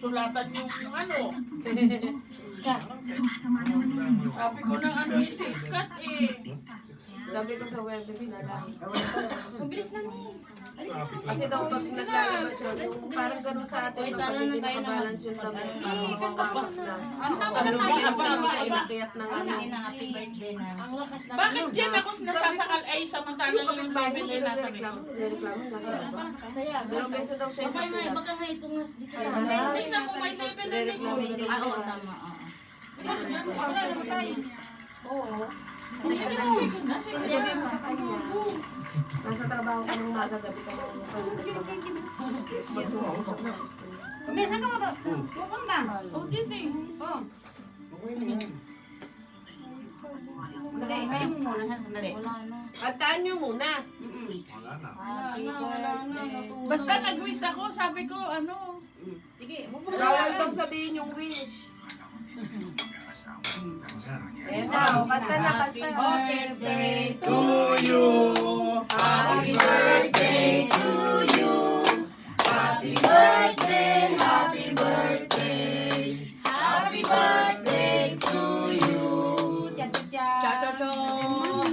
sulatan yung ano. Sabi ko ng ano si Scott eh. Sabi ko sa web, pinala. Mabilis naman. Kasi daw pag naglalabas yun, yung parang gano'n sa atin, pag hindi nakabalance yun sa mga mawawakit na. Alam mo, inakiyat na nga lang. Happy birthday na. Bakit dyan ako nasasakal ay samantalang yung baby ay nasa likod? Nireklamo, nasa iba. Pero beso daw siya Baka nga, yung baka nga ito nga dito sa Tingnan mo may level na level. Oo, tama. Oo. Sige na, sige na. Sabi mo sa kanya, nasa trabaho ka ng maga, gabi ka ng magsumausap na. Saan ka mo to? Pupunta. Oh, dito. Oh. Okay na yan. Sandali, kayo mo muna. Sandali. Wala na. Kantaan nyo muna. Basta nag-wish ako, sabi ko ano. Sige, Bawal daw sabihin yung wish. Ayan na, kanta na, kanta. birthday To you, Happy birthday to you. Happy birthday, happy birthday. Happy birthday to you. Cha-cha-cha.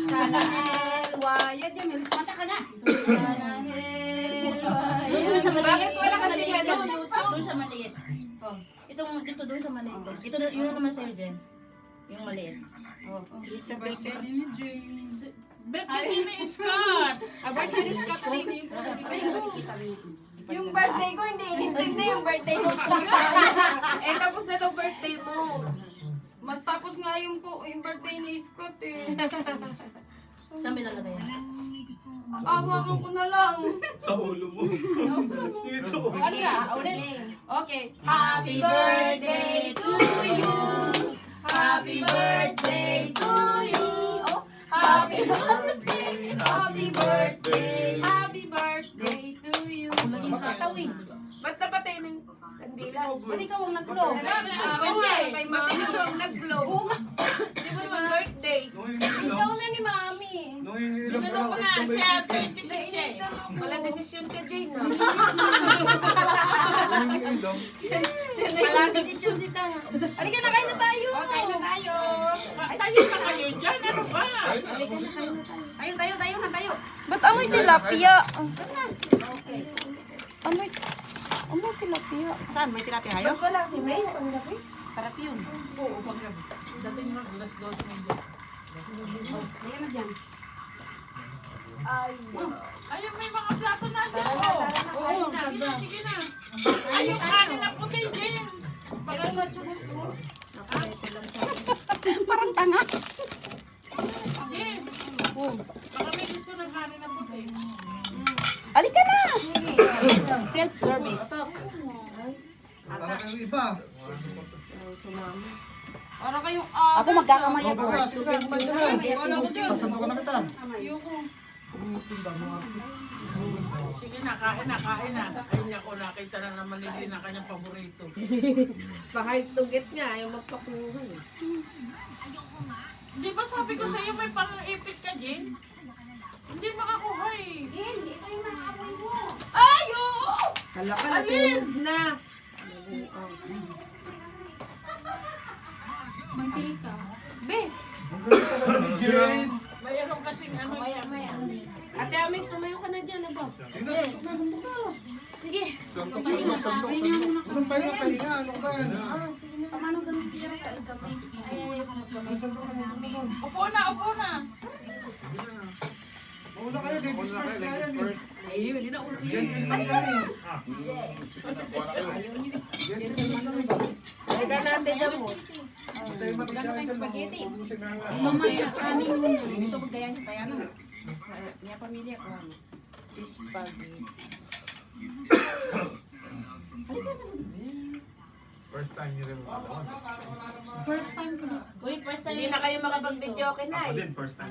Sana helwaya dyan. Mata ka na. Sana helwaya. Bakit wala kasi ano, YouTube? Doon sa maliit. Oh. Ito doon sa maliit. Ito yun naman sa'yo, Jen. Yung maliit. Oh. Sister birthday ni Jen. Birthday ni Scott. Birthday ni Scott din. Yung birthday ko, hindi inintindi yung birthday mo. Eh, tapos na daw birthday mo. Mas tapos nga yung birthday ni Scott eh. Saan nilalagay yan? Awakan ko na lang. sa ulo mo. Ito. Ano na? Ulit. Okay. Happy birthday to you. Happy birthday to you. Oh, happy birthday. Happy birthday. Happy birthday to you. Tatawin. Ba't napatay ng kandila? Ba't ikaw ang nag-blow? Kasi, Kay Ba't Mami. ikaw ang nag-blow? Di ba naman birthday? Ikaw na ni Mami. binulong ko na siya 26 siya eh. Wala desisyon ka, Jane. No? Wala desisyon si Tanga. Halika na, kain na tayo. Kain na tayo. Tayo na kayo dyan, ano ba? Tayo na tayo. Ba't amoy tilapia? Amoy tilapia. Saan? May tilapia kayo? Ba't wala si May? Ang gabi? Sarap yun. Oo, paggabi. Dating mo, alas 12 mo dyan. Ayan na dyan. Ayun, may mga plato na dyan. Oo, sige na, sige na. Ayun, kanin ang puti dyan. Ikaw matsugusto. Parang tanga. Dyan. Baka may gusto ng kanin ang puti. Halika na! Self-service. Para kayo iba. Para kayong Ako magkakamay ako. Baka, sige na, kumain ka na. Wala ko dyan. Sasandukan na kita. Ayoko. Sige na, kain na, kain na. Ayun niya ko, nakita na naman hindi na kanyang paborito. Pa-hard to get nga, ayaw magpakuhan. Di ba sabi ko sa'yo may pang-ipit ka, Jen? Hindi makakuha eh. Ayo! Hala ka na, sinunod na. Be, Jane. Mayroon kasing ano siya. Ate Amis, tumayo ka na dyan, aba. Sige na, sandok na, sandok na. Sige. Sandok, sandok, sandok, sandok. Anong pahinga, pahinga? Ano ba yan? Paano kami sigara ka? Upo na, upo na. Mauna kayo, ladies first na yan eh. Ayun, hindi na uso yun. Jen, halika na. Halika natin dyan mo. Basta yung matagyan ka, spaghetti. mabubusin na nga. Mamaya, kanin muna. Dito magdayan sa tayo ano. Niya pamilya ko. Fish spaghetti. First time niyo rin mo. First time ko na. Uy, first time. Hindi na kayo makapag-video, okay na eh. First time.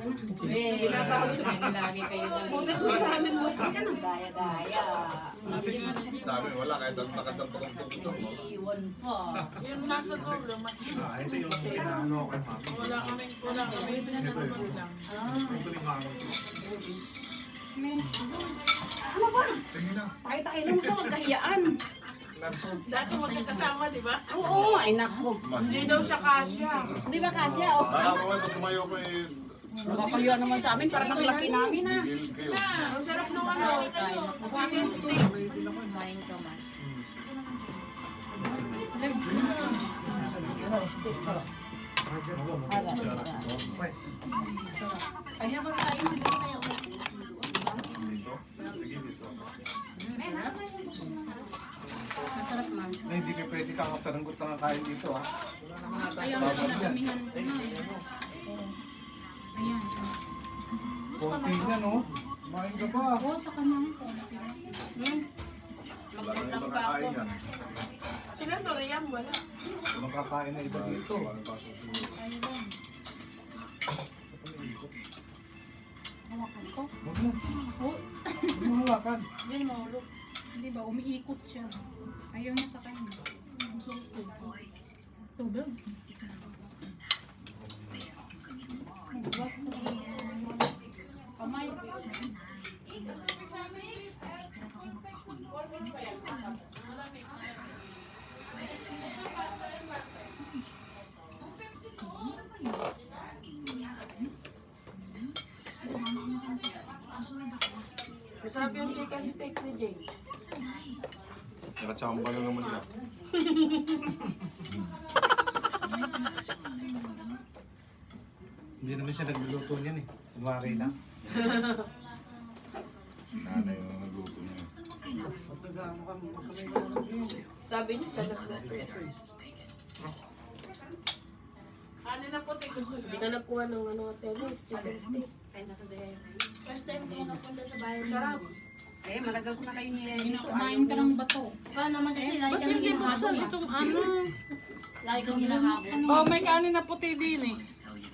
Lagi kayo lang. Punta ko sa amin mo. Gaya-gaya. Sabi, wala kahit ang nakasantok ang tukso. Iwan pa. Yung nasa dulo, mas Ito yung inaano kay mami. wala kami pinanaman lang. Ito ni mami. Ano ba? Sige na. Tayo-tayo lang ito, magkahiyaan. Dati magkakasama, di ba? Oo, ay nako. Hindi daw siya kasya. Di ba kasya? O, Baka naman pag tumayo ko eh, nakakayuan naman sa amin. Parang ang laki namin ah. gilid kayo. Ang sarap nung ano. Chicken steak. Kumain ka man. Kaya ba tayo? Dito? Sige, dito. Masarap man. Ay, hindi ka pwede kakataranggot na kain dito ha. Ayaw na damihan ko na. Ayan. Konti na no? Kumain ka pa. Oo, sa kanyang ko. Wala na Magdagdag ibang pa ako. kakain yan. Sila Dorian, wala. Walang kakain na iba dito. Hawakan ko. Huwag mo. Oh, Huwag mo hawakan. yun mahulog. Hindi ba, umiikot siya. Ayaw niya sa kanya. Ang sulit ko. Tubig. Kamay. Masarap yung chicken steak ni James. Nakachamba na naman yan. Hindi naman siya nagluluto niyan eh. Kunwari lang. Nanay yung nagluto niya. Sabi niya siya nagluto. Ano na puti gusto Hindi niyo? ka nagkuha ng ano, temis, chicken steak. First time ko nakapunta sa bayan. Sarap. Eh, matagal ko na kayo niya. Kumain ka ng bato. Ikaw naman kasi lagi Ba't kang hindi buksan hinahabol. itong ano? Lagi kang hinahabol. Oh, may kanin na puti din eh.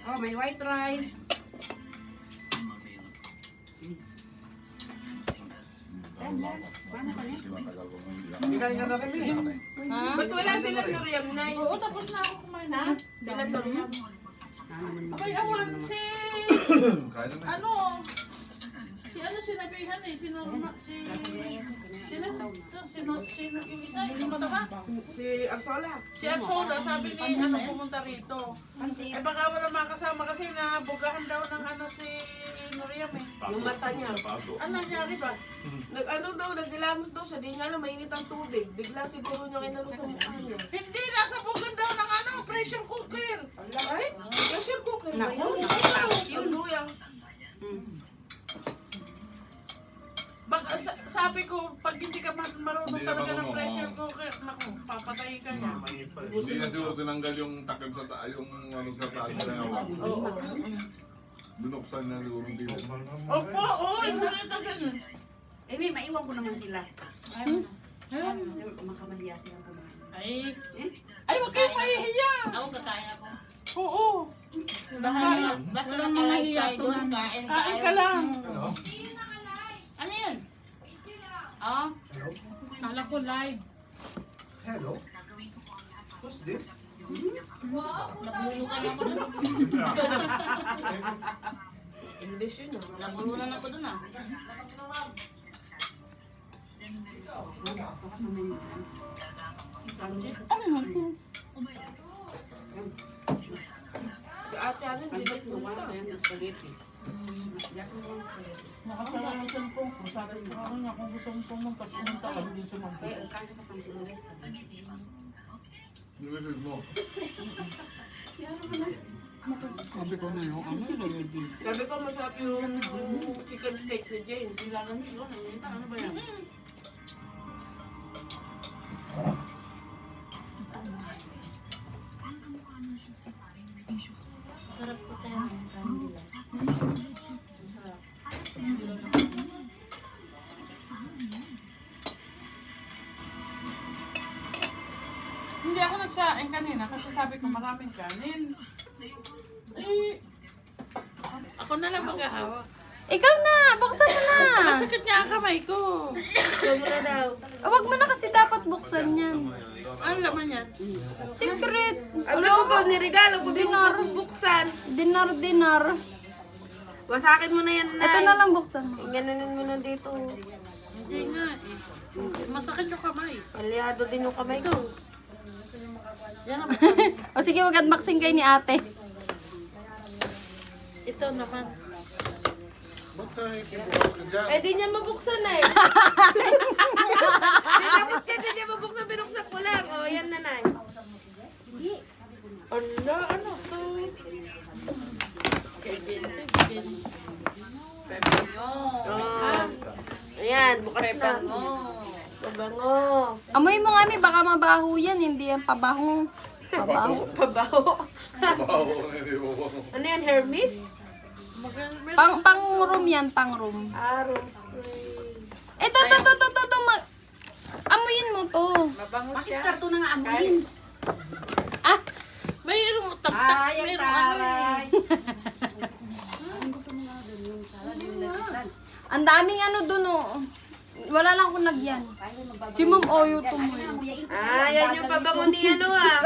Oh, may white rice. Sinatagal ko nung hindi ako. Bigay na rin eh. Ha? Ba't wala sila Dorian? Nice. Oo, tapos na ako kumain ha? Sila Dorian. Abay, awan si... Kaya naman. Ano? Si ano sinabihan eh? Sino yung isa? Yung mataba? Si Arsola. Si Arsola, sabi ni ano pumunta rito. Pansit. Eh baka wala makasama kasi nabugahan daw ng ano si Noriam eh. Yung mata niya. Ano nangyari ba? Nag-ano daw, naglilamos daw siya. Di nga lang, mainit ang tubig. Bigla siguro niya kinalo sa mukha niya. Hindi, nasa bugan daw ng ano, pressure cooker. Ay, pressure cooker. Naku, Yung luyang. Baka, sabi ko, pag hindi ka marunong Hindi talaga naman ng ano, pressure oo. cooker, naku, papatay ka niya. Hindi na siguro tinanggal yung takip sa taas, yung ano sa taas na yawa. Binuksan na siguro dito. Opo, oo, hindi na ganun. Eh, may maiwan ko naman sila. Ayun. Makamaliya silang kumain. Ay, Ay, huwag kayong mahihiya. ako kakain ako. Oo. Basta naka-live tayo doon, kain Kain tayo. ka lang. Ano yun? Oo. Kala ko live. Hello? Who's this? Nabulunan ako dun. English yun ah. Nabulunan ako dun ah. Si ate ano, hindi na pumunta. Spaghetti. Nakasara ng cellphone ko. Sabi ko niya, kung gusto mong pumunta, pumunta ka din sumampa. Eh, ang kanya sa pansin ng restaurant. Yung message mo. Sabi ko na yung ano, ready. Sabi ko, masarap yung chicken steak ni Jane. Ano ba yan? Sarap ko tayo ng kain nila. Hindi ako nagsaing kanina kasi sabi ko maraming kanin. Eh, ako na lang maghahawak. Ikaw na! Buksan mo na! Masakit nga ang kamay ko. Huwag mo na kasi dapat buksan yan. Ano laman yan? Secret! Ano ko ba nirigalo ko din buksan? Dinar. Wasakin mo na yan, Ito na lang buksan mo. Gananin mo na dito. Jay nga eh. Masakit yung kamay. Aliado din yung kamay ko. Yan ang O sige, mag-unboxing kayo ni ate. ito naman. Ba't tayo kibukas ka dyan? Eh, di niyan mabuksan eh. Dapat ka di niya mabuksan, binuksan ko lang. O, yan na, Nay. Ala, ano to? Kay Bente, Oh. Ayan, bukas na. Pabango. Amoy mo nga, Mi, baka mabaho yan. Hindi yan pabaho. Pabaho. Pabaho. Bawo na hindi mo. Ano yan, Hermes? Pang room yan, pang room. Ah, room spray. Ito. Amoyin mo to. Bakit karto na nga amoyin? mayroong tak-tak, mayroong ano eh. Ang daming ano dun, oh. Wala lang akong lagyan. Si Ma'am Oyo to mo. Ah, yan yung pabango ni ano ah.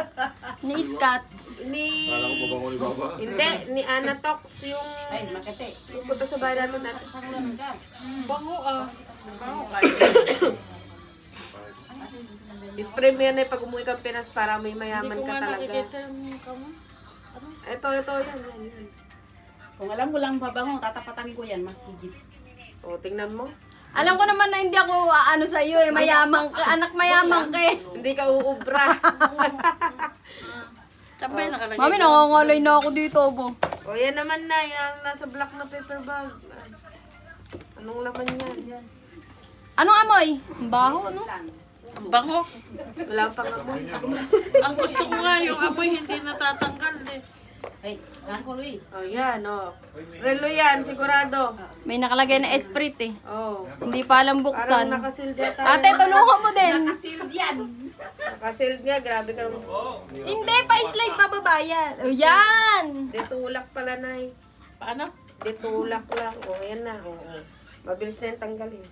Ni Iskat. Ni... Kala ko pabango ni Baba. Hindi, ni Anatox yung... Ay, makate. Yung punta sa bahay natin natin. Saan mo lang ka? Bango ah. Bango kayo. Spray mo yan eh pag umuwi kang Pinas para may mayaman Hindi ko ka nga talaga. nakikita yung mukha mo. Ito, yan. Kung alam mo lang pabango, tatapatan ko yan, mas higit. O, tingnan mo. Alam ko naman na hindi ako ano sa iyo eh, mayamang ka, anak mayamang ka eh. Hindi ka uubra. Sabay nakalagay. Mami, nangangalay na ako dito, bo. O, yan naman na, yung nasa black na paper bag. Anong laman yan? Anong amoy? Baho, ano? Bango. Wala pang amoy. Ang gusto ko nga yung amoy hindi natatanggal eh. Ay, saan ko, Luis? O, yan, o. Relo yan, sigurado. May nakalagay na esprit eh. O. Hindi pa alam Parang buksan. nakasealed yata. Ate, tulungan mo din. Nakasealed yan. Nakasealed nga, grabe ka naman. Hindi, pa-slide pa babayan. O, yan! Ditulak pala, Nay. Paano? Ditulak lang. O, yan na. O. Mabilis na yung tanggalin.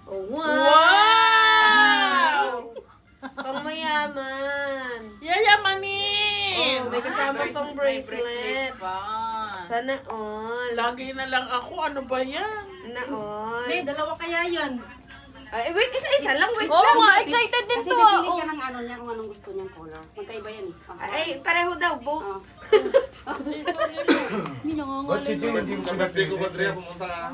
Oh, wow! Pang mayaman. Yayamanin! Oh, may kasama pang bracelet. Sana all. Lagi na lang ako. Ano ba yan? Sana all. May, dalawa kaya yan. Ay, wait, isa lang, wait Oo lang. nga, excited din Kasi to. napili ah. siya ng ano niya kung anong gusto niyang color. Magkaiba yan eh. Ay, pareho daw, both. Oh. May Ba't nangangalay si Jay hindi mo Sa birthday ko ba, Drea, pumunta ka?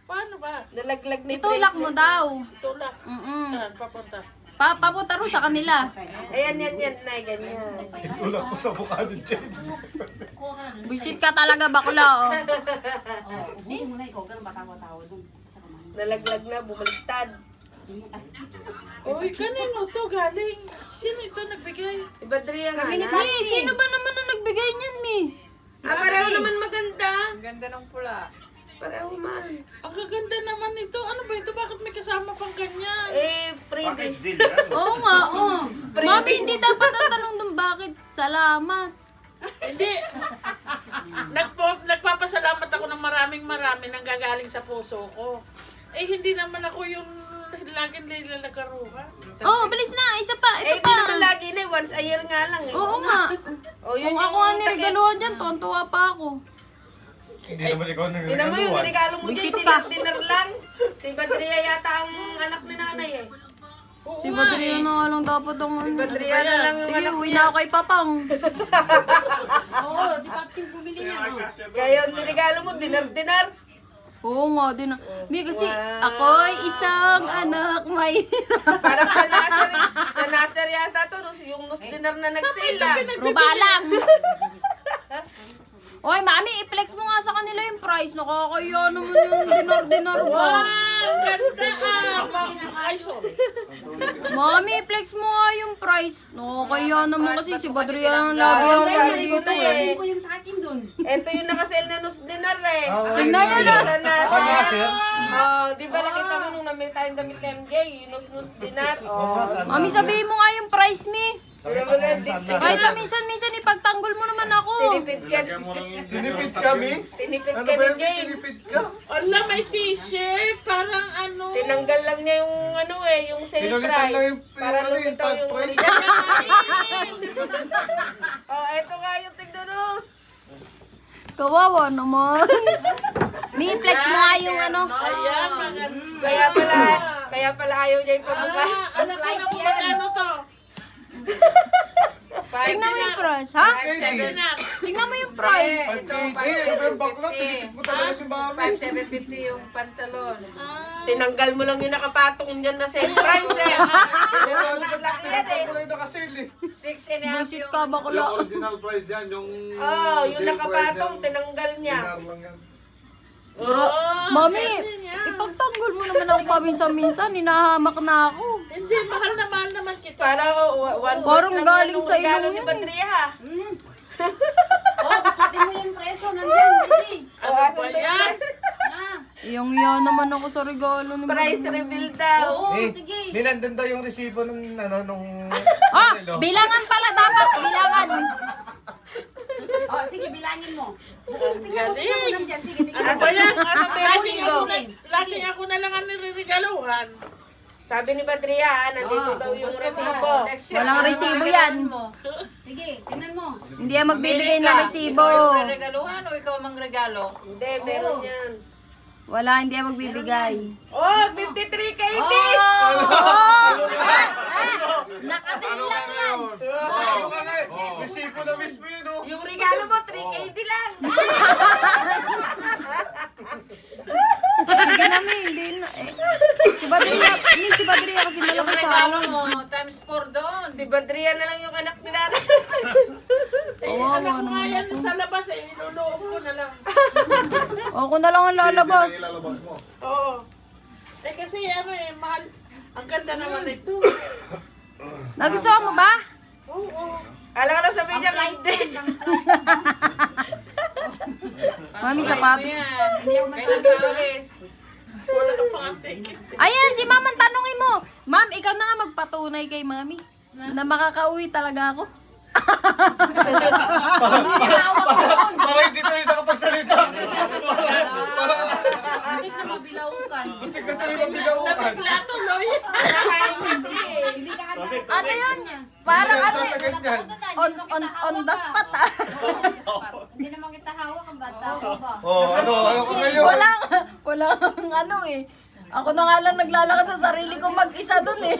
Paano ba? Nalaglag ni Itulak mo daw. Tulak. Saan? Papunta. Papunta rin sa kanila. Ayan, yan, Nay, ganyan. Tulak ko sa mukha ni Jay. Bisit ka talaga, bakla, oh. Ubusin mo na ikaw, ganun ba tawa-tawa dun? Basta ka man. Nalaglag na, bumaliktad. Uy, kanino to galing? Sino ito nagbigay? Si Badria nga na. Mi, sino ba naman ang nagbigay niyan, Mi? Ah, pareho naman maganda. Ganda ng pula. Pareho man. Ang gaganda naman ito. Ano ba ito? Bakit may kasama pang ganyan? Eh, previous. Oo nga, oh. Mami, hindi dapat ang tanong dun bakit. Salamat. Hindi. Nagpapasalamat ako ng maraming nang gagaling sa puso ko. Eh, hindi naman ako yung laging nilalagaruha. Oh, bilis na. Isa pa, Eh, ito hindi naman pa. lagi na, once a year nga lang eh. Oo nga. O, yun Kung ako ang niregaluhan dyan, tontuwa pa ako. Hindi naman ikaw nang Tinan mo yung regalo mo dyan, Bisito ka. dinner lang. Si Badria yata ang anak ni nanay eh. Si Badria na nga lang dapat ang ano. Badria na lang yung Sige, anak uwi niya. na ako kay Papang. Oo, si Papsing bumili niya. Oh. Kaya yung regalo mo, dinner. Oo nga, din. Mi, kasi ako'y isang anak may... Parang sa nursery yata to, yung nus dinner na nagsila. Rubalang! Oy, mami, i-flex mo nga sa kanila yung price. Nakakaya naman yung dinar-dinar ba? Ang ganda Ay, sorry. Mami, i-flex mo nga yung price. Nakakaya naman kasi si Badria ang lagi ang ano dito eh. Sabihin ko yung sa akin dun. Ito yung nakasale na nus dinner eh. Tingnan niyo na. Saan nga, sir? Oh, di ba nakita mo nung namili tayong damit ni MJ, yung nus dinner? Oh. Mami, sabihin mo nga yung price, mi. Pero mo na, Kahit na minsan-minsan ipagtanggol mo naman ako. tinipid ka. Lagyan mo lang yung Tinipid kami? Tinipid Ano ka ba ni yung Jay. tinipid ka? Ala, may t-shirt. Parang ano. Tinanggal lang niya yung ano eh, yung sale Pinalitan price. lang yung- Para yung ano, yung lumitaw tag yung price. original. Oh, eto nga yung tignonos. Kawawa naman. Mi, flex mo nga yung ano. Ayan, maganda. Kaya pala ayaw niya yung pabukas. Anak ko na kung magkano to. Tingnan mo yung price, ha? Seven na. Tingnan mo yung price. Ito, yung bakla, tinitip mo talaga si mami. 5,750 yung pantalon. Tinanggal mo lang yung nakapatong dyan na sale price eh. Tinitip mo lang yung nakasale eh. 6 and a half Busit yung... ka, Yung bakla. original price yan, yung... Oh, yung sale nakapatong, price yan. tinanggal niya. Dinar lang yan. Mami, ipagtanggol mo naman ako paminsan-minsan. Hinahamak na ako. Hindi, mahal naman kita. Para one Parang month lang galing yung sa regalo ilong ni yun Patria. Oh, bukatin mo yung presyo nandyan, Didi. O, Ba yan? Iyong iya naman ako sa regalo ni Price reveal daw. Oo, Eh, sige. May nandun daw yung resibo nung Ah, bilangan pala dapat. Bilangan. Oh, sige, bilangin mo. Ang galing. Nandyan, sige, tingnan Ano mo. ba yan? Ano ba Resibo. Laging ako na lang ang niriregaluhan. Sabi ni Patria, nandito daw yung resibo. Walang resibo yan. Sige, tingnan mo. Hindi yan magbibigay ng resibo. Ikaw yung regaluhan o ikaw mang regalo? Hindi, meron yan. Wala, hindi yan magbibigay. Oh, 53K! Nakasin Ano lang yan. Ano ka nga eh. Resibo na mismo yun oh. Yung regalo mo, 3KD lang. Hindi namin, hindi na. Si Badria kasi Yung malaki sa regalo akin. mo, times 4 doon. Si Badria na lang yung anak ni Nanay. Anak ko nga yan sa labas eh. Iluloob ko na lang. Ako na lang ang lalabas. Sige na ilalabas mo. Oo. Eh kasi ano eh, mahal. Ang ganda naman ito. Nagustuhan mo ba? Oo. Alam ka na sabihin niya, hindi. Mami, sapatos. Yan, hindi ako masabi. Wala ka pang ticket. Ayan, si Ma'am ang tanungin mo. Ma'am, ikaw na nga magpatunay kay Mami na makakauwi talaga ako. Para hindi tayo nakapagsalita. Bakit na mabilaukan? Butik na tayo mabigaukan. Nabigla tuloy. Hindi ka handa. Ano yun? Parang ano Sa ganyan. on the spot ah. Hindi naman kita hawak ang bata ko ba? Oh, ano ka ngayon? Walang ano eh. Ako na nga lang naglalakad sa sarili ko mag-isa dun eh.